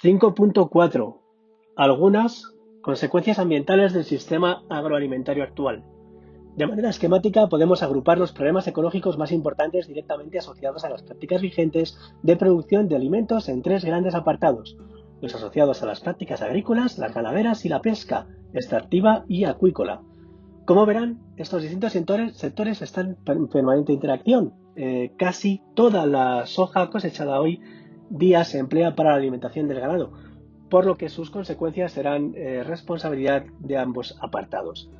5.4. Algunas consecuencias ambientales del sistema agroalimentario actual. De manera esquemática podemos agrupar los problemas ecológicos más importantes directamente asociados a las prácticas vigentes de producción de alimentos en tres grandes apartados: los asociados a las prácticas agrícolas, las ganaderas y la pesca extractiva y acuícola. Como verán, estos distintos sectores están en permanente interacción. Casi toda la soja cosechada hoy día se emplea para la alimentación del ganado, por lo que sus consecuencias serán responsabilidad de ambos apartados.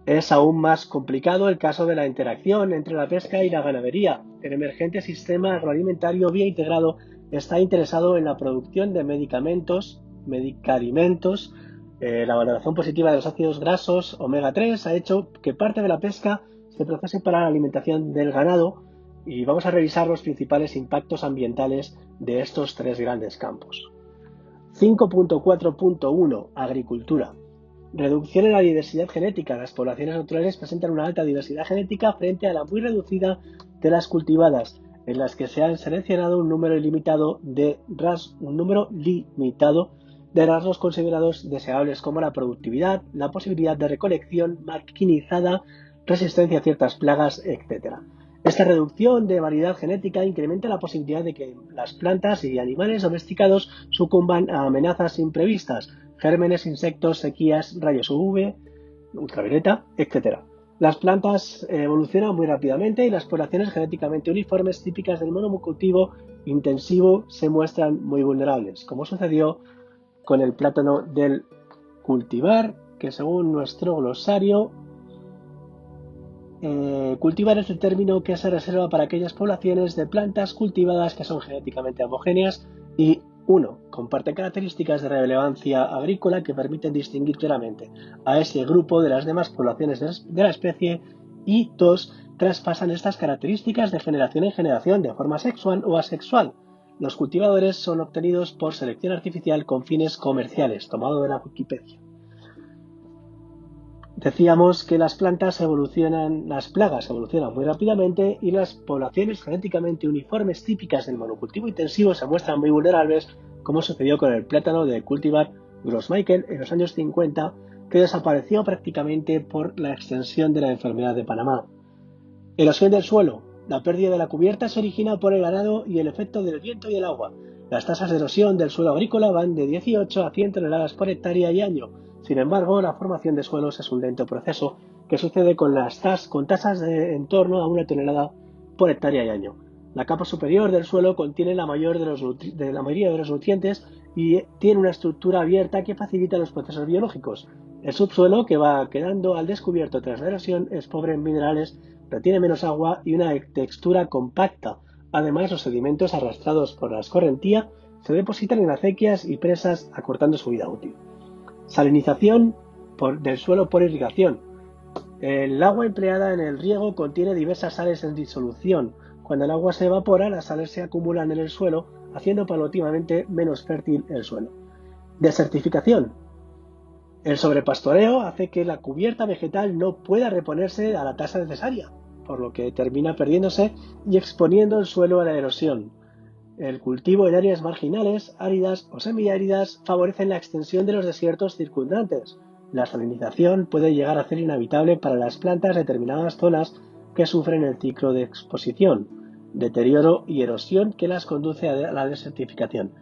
Es aún más complicado el caso de la interacción entre la pesca y la ganadería. El emergente sistema agroalimentario vía integrado está interesado en la producción de medicamentos, la valoración positiva de los ácidos grasos omega 3 ha hecho que parte de la pesca se procese para la alimentación del ganado, y vamos a revisar los principales impactos ambientales de estos tres grandes campos. 5.4.1. Agricultura. Reducción en la diversidad genética. Las poblaciones naturales presentan una alta diversidad genética frente a la muy reducida de las cultivadas, en las que se han seleccionado un número limitado de rasgos considerados deseables, como la productividad, la posibilidad de recolección maquinizada, resistencia a ciertas plagas, etc. Esta reducción de variedad genética incrementa la posibilidad de que las plantas y animales domesticados sucumban a amenazas imprevistas: gérmenes, insectos, sequías, rayos UV, ultravioleta, etc. Las plantas evolucionan muy rápidamente y las poblaciones genéticamente uniformes típicas del monocultivo intensivo se muestran muy vulnerables, como sucedió con el plátano del cultivar, que según nuestro glosario, cultivar es el término que se reserva para aquellas poblaciones de plantas cultivadas que son genéticamente homogéneas y 1. Comparten características de relevancia agrícola que permiten distinguir claramente a ese grupo de las demás poblaciones de la especie, y 2. Traspasan estas características de generación en generación de forma sexual o asexual. Los cultivadores son obtenidos por selección artificial con fines comerciales, tomado de la Wikipedia. Decíamos que las plagas evolucionan muy rápidamente y las poblaciones genéticamente uniformes típicas del monocultivo intensivo se muestran muy vulnerables, como sucedió con el plátano de cultivar Grossmichael en los años 50, que desapareció prácticamente por la extensión de la enfermedad de Panamá. Erosión del suelo. La pérdida de la cubierta se origina por el ganado y el efecto del viento y el agua. Las tasas de erosión del suelo agrícola van de 18 a 100 toneladas por hectárea y año. Sin embargo, la formación de suelos es un lento proceso que sucede con tasas de en torno a 1 tonelada por hectárea y año. La capa superior del suelo contiene la mayoría de los nutrientes y tiene una estructura abierta que facilita los procesos biológicos. El subsuelo, que va quedando al descubierto tras la erosión, es pobre en minerales, retiene menos agua y una textura compacta. Además, los sedimentos arrastrados por la escorrentía se depositan en acequias y presas, acortando su vida útil. Salinización del suelo por irrigación. El agua empleada en el riego contiene diversas sales en disolución. Cuando el agua se evapora, las sales se acumulan en el suelo, haciendo paulatinamente menos fértil el suelo. Desertificación. El sobrepastoreo hace que la cubierta vegetal no pueda reponerse a la tasa necesaria, por lo que termina perdiéndose y exponiendo el suelo a la erosión. El cultivo en áreas marginales, áridas o semiáridas favorece la extensión de los desiertos circundantes. La salinización puede llegar a ser inhabitable para las plantas de determinadas zonas que sufren el ciclo de exposición, deterioro y erosión que las conduce a la desertificación.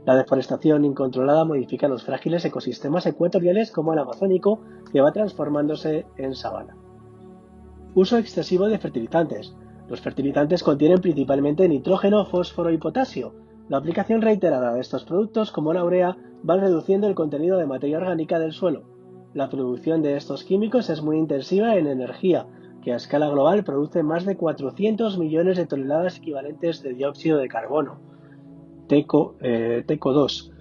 La deforestación incontrolada modifica los frágiles ecosistemas ecuatoriales como el amazónico, que va transformándose en sabana. Uso excesivo de fertilizantes. Los fertilizantes contienen principalmente nitrógeno, fósforo y potasio. La aplicación reiterada de estos productos, como la urea, va reduciendo el contenido de materia orgánica del suelo. La producción de estos químicos es muy intensiva en energía, que a escala global produce más de 400 millones de toneladas equivalentes de dióxido de carbono, TECO2.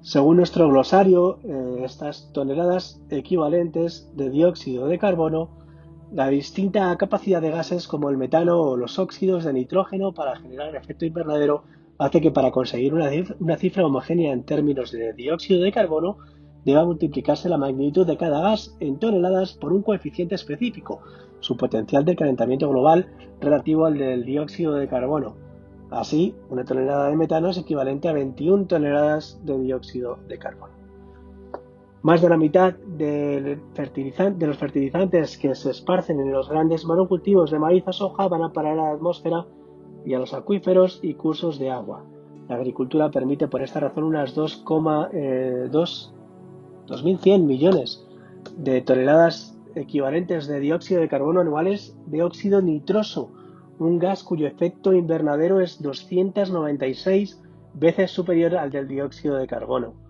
Según nuestro glosario, estas toneladas equivalentes de dióxido de carbono, la distinta capacidad de gases como el metano o los óxidos de nitrógeno para generar el efecto invernadero hace que para conseguir una cifra homogénea en términos de dióxido de carbono deba multiplicarse la magnitud de cada gas en toneladas por un coeficiente específico, su potencial de calentamiento global relativo al del dióxido de carbono. Así, una tonelada de metano es equivalente a 21 toneladas de dióxido de carbono. Más de la mitad de los fertilizantes que se esparcen en los grandes monocultivos de maíz o soja van a parar a la atmósfera y a los acuíferos y cursos de agua. La agricultura permite por esta razón unas 2.100 millones de toneladas equivalentes de dióxido de carbono anuales de óxido nitroso, un gas cuyo efecto invernadero es 296 veces superior al del dióxido de carbono.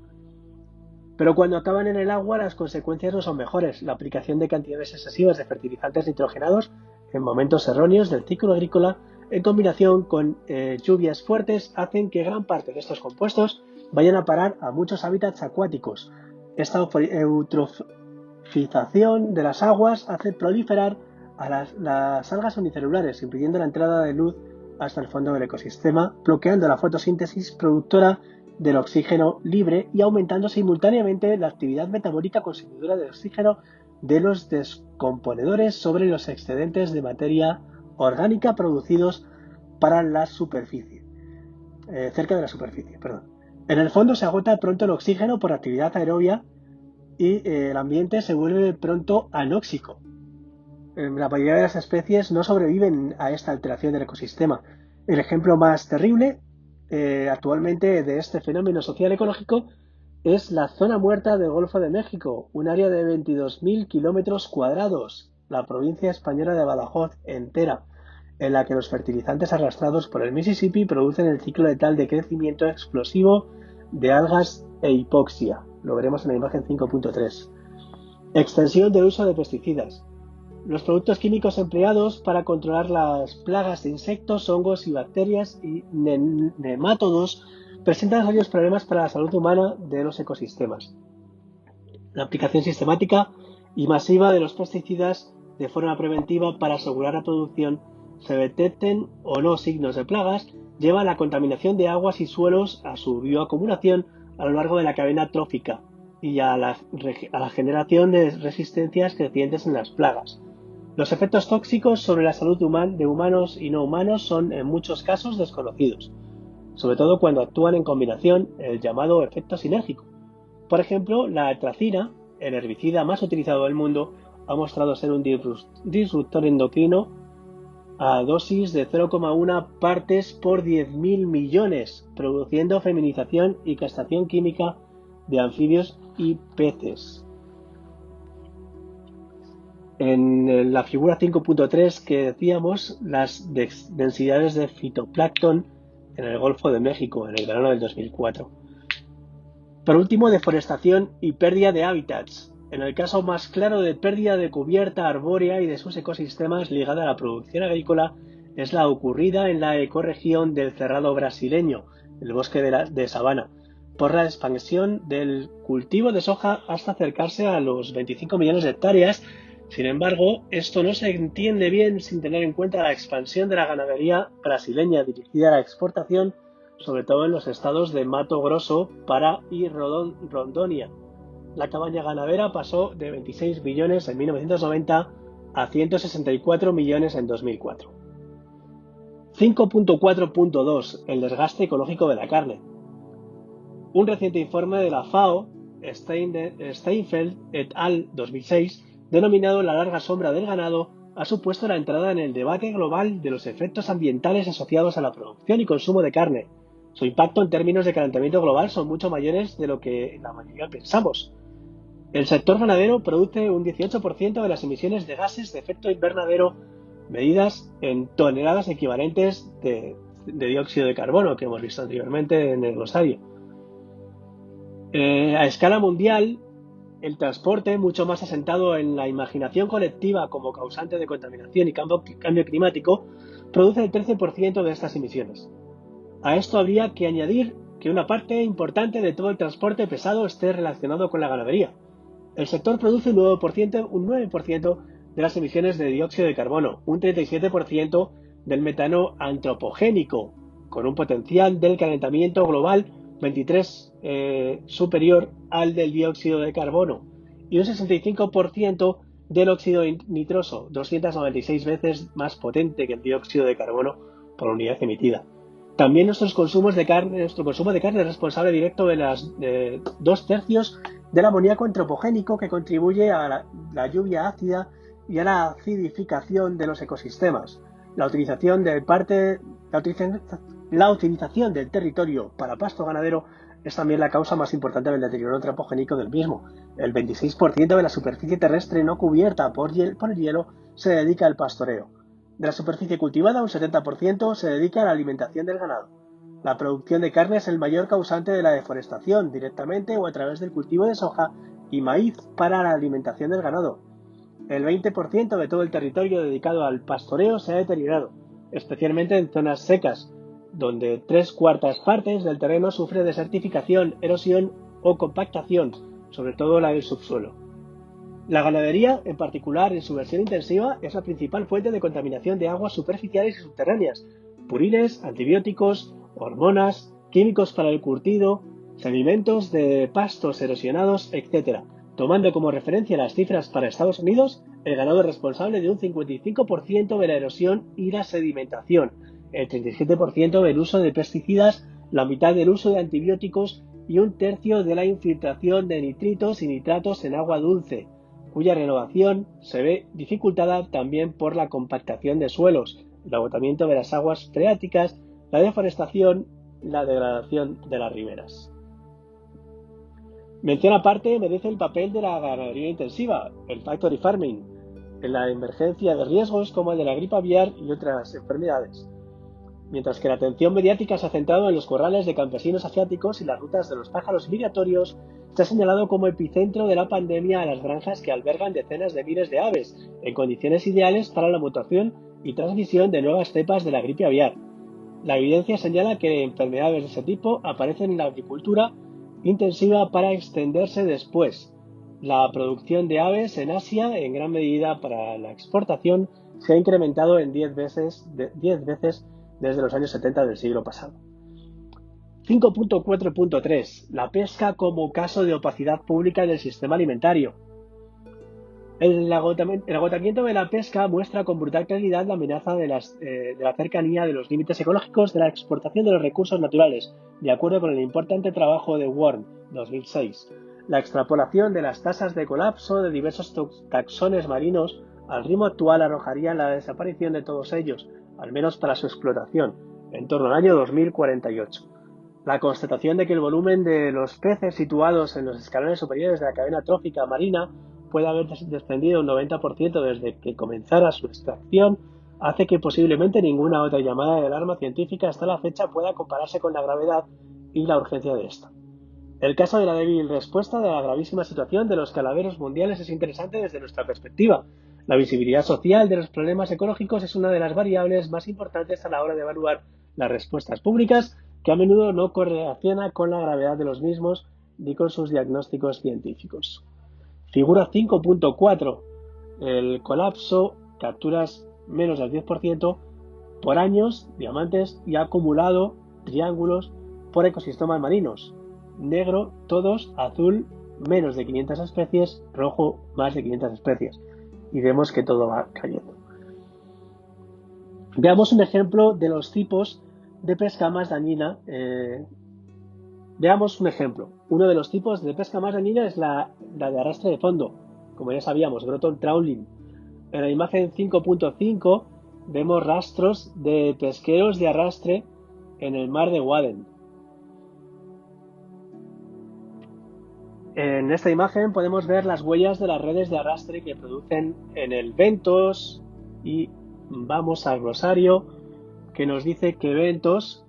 Pero cuando acaban en el agua, las consecuencias no son mejores. La aplicación de cantidades excesivas de fertilizantes nitrogenados en momentos erróneos del ciclo agrícola, en combinación con lluvias fuertes, hacen que gran parte de estos compuestos vayan a parar a muchos hábitats acuáticos. Esta eutrofización de las aguas hace proliferar a las algas unicelulares, impidiendo la entrada de luz hasta el fondo del ecosistema, bloqueando la fotosíntesis productora del oxígeno libre y aumentando simultáneamente la actividad metabólica consumidora de oxígeno de los descomponedores sobre los excedentes de materia orgánica producidos para la superficie, cerca de la superficie. En el fondo se agota pronto el oxígeno por actividad aerobia y el ambiente se vuelve pronto anóxico. La mayoría de las especies no sobreviven a esta alteración del ecosistema. El ejemplo más terrible actualmente de este fenómeno social ecológico es la zona muerta del Golfo de México, un área de 22.000 kilómetros cuadrados, la provincia española de Badajoz entera, en la que los fertilizantes arrastrados por el Mississippi producen el ciclo letal de crecimiento explosivo de algas e hipoxia. Lo veremos en la imagen 5.3. Extensión del uso de pesticidas. Los productos químicos empleados para controlar las plagas de insectos, hongos y bacterias y nemátodos presentan serios problemas para la salud humana de los ecosistemas. La aplicación sistemática y masiva de los pesticidas de forma preventiva para asegurar la producción, se detecten o no signos de plagas, lleva a la contaminación de aguas y suelos, a su bioacumulación a lo largo de la cadena trófica y a la generación de resistencias crecientes en las plagas. Los efectos tóxicos sobre la salud de humanos y no humanos son en muchos casos desconocidos, sobre todo cuando actúan en combinación, el llamado efecto sinérgico. Por ejemplo, la atracina, el herbicida más utilizado del mundo, ha mostrado ser un disruptor endocrino a dosis de 0,1 partes por 10.000 millones, produciendo feminización y castración química de anfibios y peces. En la figura 5.3 que decíamos, las densidades de fitoplancton en el Golfo de México en el verano del 2004. Por último, deforestación y pérdida de hábitats. En el caso más claro de pérdida de cubierta arbórea y de sus ecosistemas ligada a la producción agrícola es la ocurrida en la ecorregión del Cerrado brasileño, el bosque de sabana, por la expansión del cultivo de soja hasta acercarse a los 25 millones de hectáreas. Sin embargo, esto no se entiende bien sin tener en cuenta la expansión de la ganadería brasileña dirigida a la exportación, sobre todo en los estados de Mato Grosso, Pará y Rondônia. La cabaña ganadera pasó de 26 millones en 1990 a 164 millones en 2004. 5.4.2. El desgaste ecológico de la carne. Un reciente informe de la FAO, Steinfeld et al. 2006, denominado La larga sombra del ganado, ha supuesto la entrada en el debate global de los efectos ambientales asociados a la producción y consumo de carne. Su impacto en términos de calentamiento global son mucho mayores de lo que la mayoría pensamos. El sector ganadero produce un 18% de las emisiones de gases de efecto invernadero medidas en toneladas equivalentes de dióxido de carbono que hemos visto anteriormente en el glosario. A escala mundial, el transporte, mucho más asentado en la imaginación colectiva como causante de contaminación y cambio climático, produce el 13% de estas emisiones. A esto habría que añadir que una parte importante de todo el transporte pesado esté relacionado con la ganadería. El sector produce un 9% de las emisiones de dióxido de carbono, un 37% del metano antropogénico, con un potencial del calentamiento global 23 superior al del dióxido de carbono, y un 65% del óxido nitroso, 296 veces más potente que el dióxido de carbono por unidad emitida. También nuestro consumo de carne es responsable directo de las 2/3 del amoníaco antropogénico que contribuye a la lluvia ácida y a la acidificación de los ecosistemas. La utilización del territorio para pasto ganadero es también la causa más importante del deterioro antropogénico del mismo. El 26% de la superficie terrestre no cubierta por el hielo se dedica al pastoreo. De la superficie cultivada, un 70% se dedica a la alimentación del ganado. La producción de carne es el mayor causante de la deforestación, directamente o a través del cultivo de soja y maíz para la alimentación del ganado. El 20% de todo el territorio dedicado al pastoreo se ha deteriorado, especialmente en zonas secas, donde 3/4 partes del terreno sufre desertificación, erosión o compactación, sobre todo la del subsuelo. La ganadería, en particular en su versión intensiva, es la principal fuente de contaminación de aguas superficiales y subterráneas. Purines, antibióticos, hormonas, químicos para el curtido, sedimentos de pastos erosionados, etc. Tomando como referencia las cifras para Estados Unidos, el ganado es responsable de un 55% de la erosión y la sedimentación, el 37% del uso de pesticidas, la mitad del uso de antibióticos y un tercio de la infiltración de nitritos y nitratos en agua dulce, cuya renovación se ve dificultada también por la compactación de suelos, el agotamiento de las aguas freáticas, la deforestación, la degradación de las riberas. Mención aparte merece el papel de la ganadería intensiva, el factory farming, en la emergencia de riesgos como el de la gripe aviar y otras enfermedades. Mientras que la atención mediática se ha centrado en los corrales de campesinos asiáticos y las rutas de los pájaros migratorios, se ha señalado como epicentro de la pandemia a las granjas que albergan decenas de miles de aves, en condiciones ideales para la mutación y transmisión de nuevas cepas de la gripe aviar. La evidencia señala que enfermedades de ese tipo aparecen en la agricultura intensiva para extenderse después. La producción de aves en Asia, en gran medida para la exportación, se ha incrementado en 10 veces desde los años 70 del siglo pasado. 5.4.3. La pesca como caso de opacidad pública del sistema alimentario. El agotamiento de la pesca muestra con brutal claridad la amenaza de la cercanía de los límites ecológicos de la exportación de los recursos naturales, de acuerdo con el importante trabajo de Worm, 2006. La extrapolación de las tasas de colapso de diversos taxones marinos al ritmo actual arrojaría la desaparición de todos ellos, al menos para su explotación, en torno al año 2048. La constatación de que el volumen de los peces situados en los escalones superiores de la cadena trófica marina puede haber descendido un 90% desde que comenzara su extracción hace que posiblemente ninguna otra llamada de alarma científica hasta la fecha pueda compararse con la gravedad y la urgencia de esta. El caso de la débil respuesta de la gravísima situación de los caladeros mundiales es interesante desde nuestra perspectiva. La visibilidad social de los problemas ecológicos es una de las variables más importantes a la hora de evaluar las respuestas públicas, que a menudo no correlaciona con la gravedad de los mismos ni con sus diagnósticos científicos. Figura 5.4. El colapso, capturas menos del 10% por años, diamantes, y acumulado triángulos por ecosistemas marinos. Negro, todos, azul, menos de 500 especies, rojo, más de 500 especies. Y vemos que todo va cayendo. Veamos un ejemplo de los tipos de pesca más dañina. Veamos un ejemplo. Uno de los tipos de pesca más dañina es la de arrastre de fondo, como ya sabíamos, Groton Trawling. En la imagen 5.5 vemos rastros de pesqueros de arrastre en el mar de Wadden. En esta imagen podemos ver las huellas de las redes de arrastre que producen en el bentos, y vamos al glosario que nos dice que bentos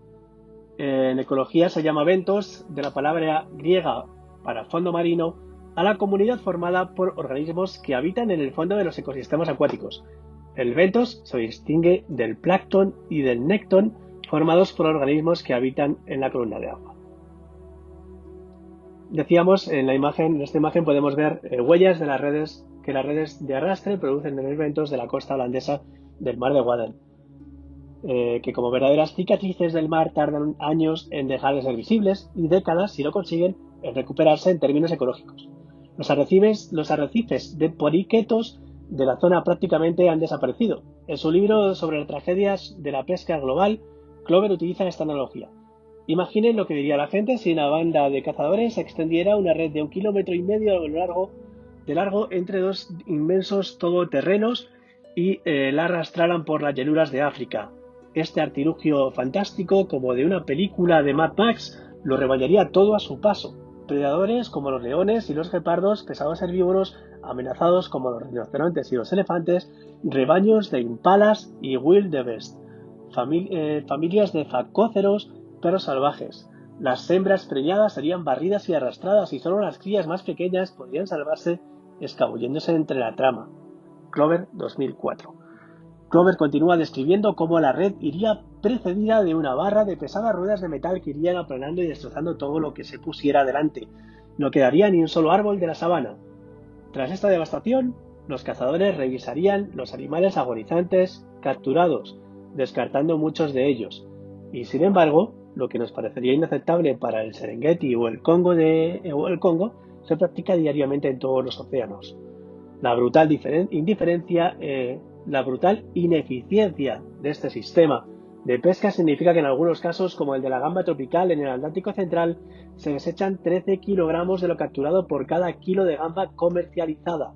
en ecología se llama bentos, de la palabra griega para fondo marino, a la comunidad formada por organismos que habitan en el fondo de los ecosistemas acuáticos. El bentos se distingue del plancton y del nécton formados por organismos que habitan en la columna de agua. Decíamos, en esta imagen podemos ver huellas de las redes de arrastre producen en el bentos de la costa holandesa del mar de Wadden, que como verdaderas cicatrices del mar tardan años en dejar de ser visibles y décadas, si lo consiguen, en recuperarse en términos ecológicos. Los arrecifes de poliquetos de la zona prácticamente han desaparecido. En su libro sobre las tragedias de la pesca global, Clover utiliza esta analogía. Imaginen lo que diría la gente si una banda de cazadores extendiera una red de 1,5 km de largo entre dos inmensos todoterrenos y la arrastraran por las llanuras de África. Este artilugio fantástico, como de una película de Mad Max, lo rebañaría todo a su paso. Predadores como los leones y los guepardos, pesados herbívoros amenazados como los rinocerontes y los elefantes, rebaños de impalas y wildebeest, familias de facóceros, perros salvajes. Las hembras preñadas serían barridas y arrastradas y solo las crías más pequeñas podrían salvarse escabulléndose entre la trama. Clover 2004. Clover continúa describiendo cómo la red iría precedida de una barra de pesadas ruedas de metal que irían aplanando y destrozando todo lo que se pusiera delante. No quedaría ni un solo árbol de la sabana. Tras esta devastación, los cazadores revisarían los animales agonizantes capturados, descartando muchos de ellos. Y sin embargo, lo que nos parecería inaceptable para el Serengeti o el Congo se practica diariamente en todos los océanos. La brutal ineficiencia de este sistema de pesca significa que en algunos casos, como el de la gamba tropical en el Atlántico Central, se desechan 13 kilogramos de lo capturado por cada kilo de gamba comercializada.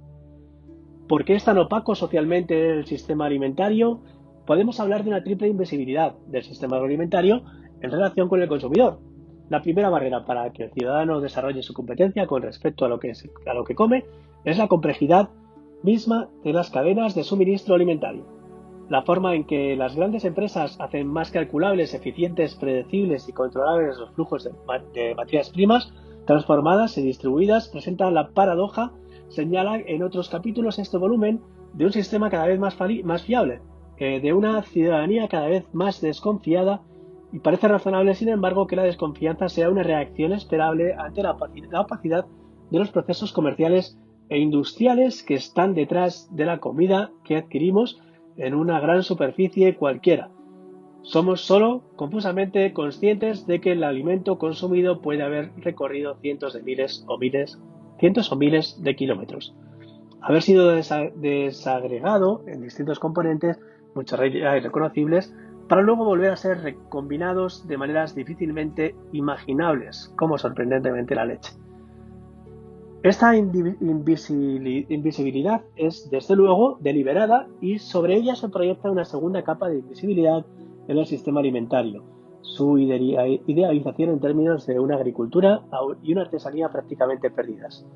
¿Por qué es tan opaco socialmente el sistema alimentario? Podemos hablar de una triple invisibilidad del sistema agroalimentario en relación con el consumidor. La primera barrera para que el ciudadano desarrolle su competencia con respecto a lo que come es la complejidad misma de las cadenas de suministro alimentario. La forma en que las grandes empresas hacen más calculables, eficientes, predecibles y controlables los flujos de materias primas transformadas y distribuidas presenta la paradoja, señala en otros capítulos este volumen, de un sistema cada vez más fiable, de una ciudadanía cada vez más desconfiada, y parece razonable, sin embargo, que la desconfianza sea una reacción esperable ante la opacidad de los procesos comerciales e industriales que están detrás de la comida que adquirimos en una gran superficie cualquiera. Somos solo confusamente conscientes de que el alimento consumido puede haber recorrido cientos o miles de kilómetros, haber sido desagregado en distintos componentes, muchos irreconocibles, para luego volver a ser recombinados de maneras difícilmente imaginables, como sorprendentemente la leche. Esta invisibilidad es, desde luego, deliberada y sobre ella se proyecta una segunda capa de invisibilidad en el sistema alimentario, su idealización en términos de una agricultura y una artesanía prácticamente perdidas.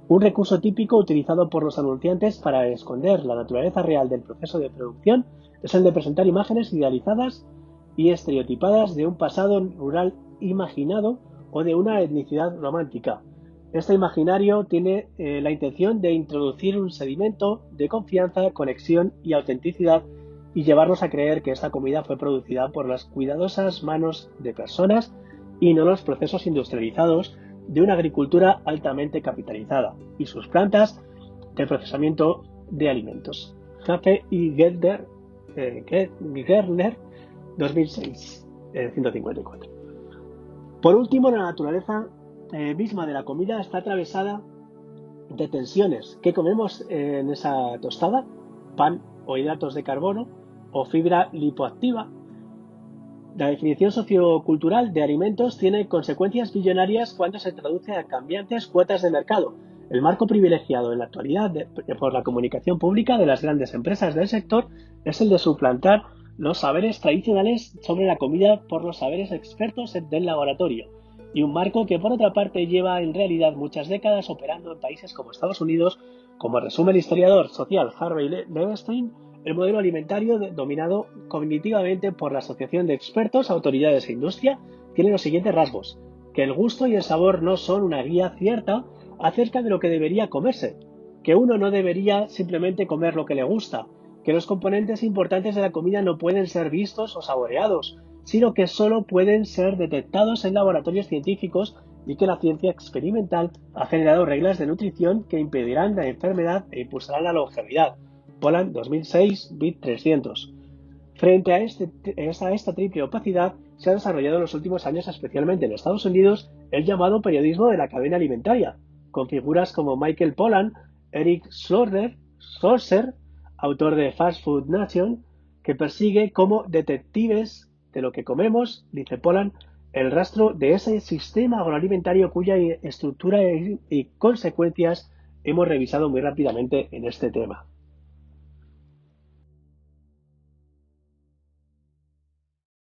Un recurso típico utilizado por los anunciantes para esconder la naturaleza real del proceso de producción es el de presentar imágenes idealizadas y estereotipadas de un pasado rural imaginado o de una etnicidad romántica. Este imaginario tiene la intención de introducir un sedimento de confianza, conexión y autenticidad y llevarnos a creer que esta comida fue producida por las cuidadosas manos de personas y no los procesos industrializados de una agricultura altamente capitalizada y sus plantas de procesamiento de alimentos. Jaffe y Gerner, 2006, 154. Por último, la naturaleza misma de la comida está atravesada de tensiones. ¿Qué comemos en esa tostada? Pan o hidratos de carbono o fibra lipoactiva. La definición sociocultural de alimentos tiene consecuencias billonarias cuando se traduce a cambiantes cuotas de mercado. El marco privilegiado en la actualidad por la comunicación pública de las grandes empresas del sector es el de suplantar los saberes tradicionales sobre la comida por los saberes expertos del laboratorio, y un marco que por otra parte lleva en realidad muchas décadas operando en países como Estados Unidos, como resume el historiador social Harvey Levestein. El modelo alimentario dominado cognitivamente por la asociación de expertos, autoridades e industria tiene los siguientes rasgos: que el gusto y el sabor no son una guía cierta acerca de lo que debería comerse, que uno no debería simplemente comer lo que le gusta, que los componentes importantes de la comida no pueden ser vistos o saboreados, sino que solo pueden ser detectados en laboratorios científicos, y que la ciencia experimental ha generado reglas de nutrición que impedirán la enfermedad e impulsarán la longevidad. Poland 2006, bit 300. Frente a esta triple opacidad, se ha desarrollado en los últimos años, especialmente en Estados Unidos, el llamado periodismo de la cadena alimentaria, con figuras como Michael Pollan, Eric Schlosser, autor de Fast Food Nation, que persigue como detectives de lo que comemos, dice Pollan, el rastro de ese sistema agroalimentario cuya estructura y consecuencias hemos revisado muy rápidamente en este tema.